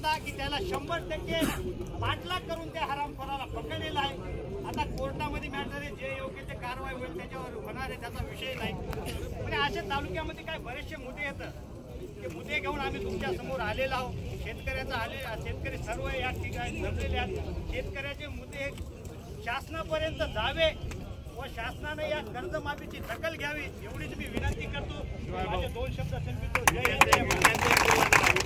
होता की त्याला 100% पाठलाग करून त्या हरामखोराला पकडलेला आहे। आता कोर्टामध्ये मॅटर आहे, जे योग्य ते कारवाई होईल त्याच्यावर होणार आहे, त्याचा विषय नाही। म्हणजे अशा तालुक्यामध्ये काय बरेचसे मुद्दे येतात, ते मुद्दे घेऊन आम्ही तुमच्या समोर आलेलो आहोत। शेतकरी सर्व या ठिकाणी जमलेले आहेत। शेतकऱ्याचे मुद्दे शासनापर्यंत जावे व शासनाने या कर्जमाफीची दखल घ्यावी एवढीच मी विनंती करतो। माझे 2 शब्द संपितो। जय हिंद।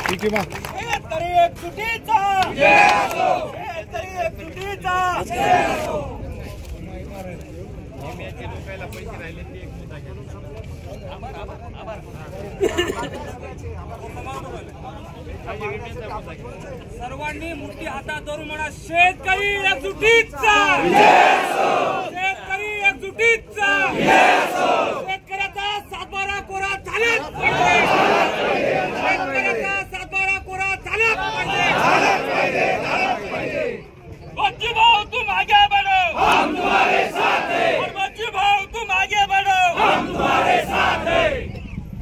शेतकरी एकजुटीचा जय असो, शेतकरी एकजुटीचा जय असो। नेहमीचे लोकांना पैसे राहिले ते एक मुद्दा घेऊन आभार सर्वांनी मुठी हातात धरून म्हणा, शेतकरी एकजुटीचा शेतकरी एकजुटीचा शेतकऱ्याचा 7/12 कोरा झालाच पाहिजे, शेतकऱ्याचा 7/12 कोरा झालाच पाहिजे। बच्चू भाऊ तुम आगे बढ़ो, हम तुम्हारे साथ हैं। बच्चू भाऊ तुम आगे बढ़ो, हम तुम्हारे साथ हैं।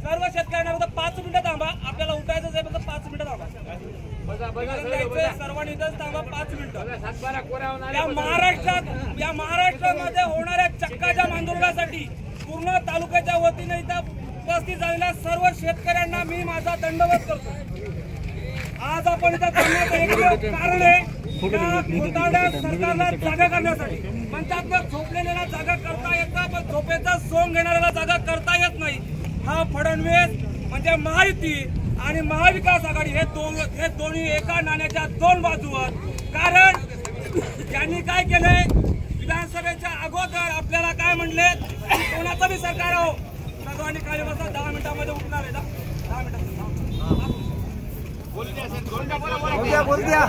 सर्व शेतकऱ्यांना फक्त 5 मिनिटं थांबा, आपल्याला उठायचं आहे, फक्त 5 मिनिटं थांबा। सर्वांनी इथंच थांबा 5 मिनिटं। या महाराष्ट्रामध्ये होणाऱ्या चक्काजाम आंदोलनासाठी पूर्ण तालुक्याच्या वतीने इथं उपस्थित झालेल्या सर्व शेतकऱ्यांना मी माझा दंडवत करतो। आज आपण इथं थांबण्याचं एक कारण आहे, सरकारला जागा करण्यासाठी। म्हणतात ना, झोपलेल्याला जागा करता येतं, पण झोपेचा सोंग घेणाऱ्याला जागा करता येत नाही। हा फडणवीस म्हणजे महायुती आणि महाविकास आघाडी हे दोन्ही एका नाण्याच्या 2 बाजूवर। कारण त्यांनी काय केलंय, विधानसभेच्या अगोदर आपल्याला काय म्हणले, कोणाचं बी सरकार हो, सर्वांनी खाली बसा, 10 मिनिटांमध्ये उठणार आहे। 10 मिनिटात बोल द्या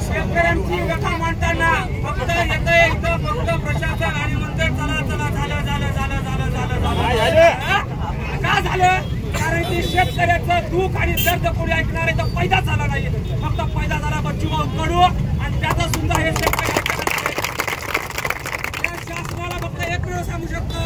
शेतकऱ्यांची व्यथा मांडताना फक्त येतं फक्त प्रशासन आणि म्हणते चला झालं का झालं? कारण की शेतकऱ्याचं दुःख आणि दर्द कोणी ऐकणार आहे तर पैदा झाला नाही, फक्त पैदा झाला बच्चू भाऊ कडू आणि त्याचा सुद्धा हे शेतकरी शासनाला फक्त एक वेळ सांगू शकतो,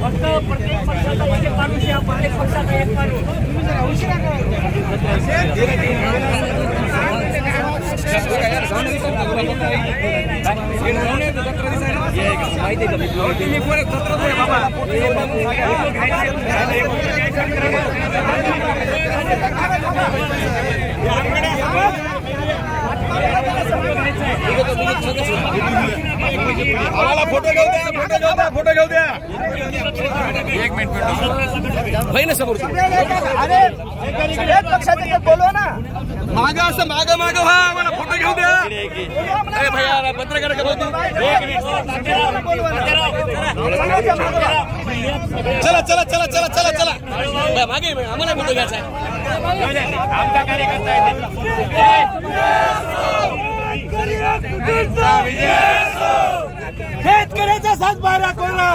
फक्त प्रत्येक पक्षाचा एक माणूस या प्रत्येक पक्षाचा एक माणूस फोटो घेऊ द्या 1 मिनिट ना समोर अरे पक्षाचे बोलवा ना माग असं माग व्हा मला फोटो घेऊ द्या अरे भैया पत्रकार चला मागे आम्हाला फोटो घ्यायचा आहे आमचा कार्यकर्ता आहे शेतकऱ्याचा 7/12 कोरा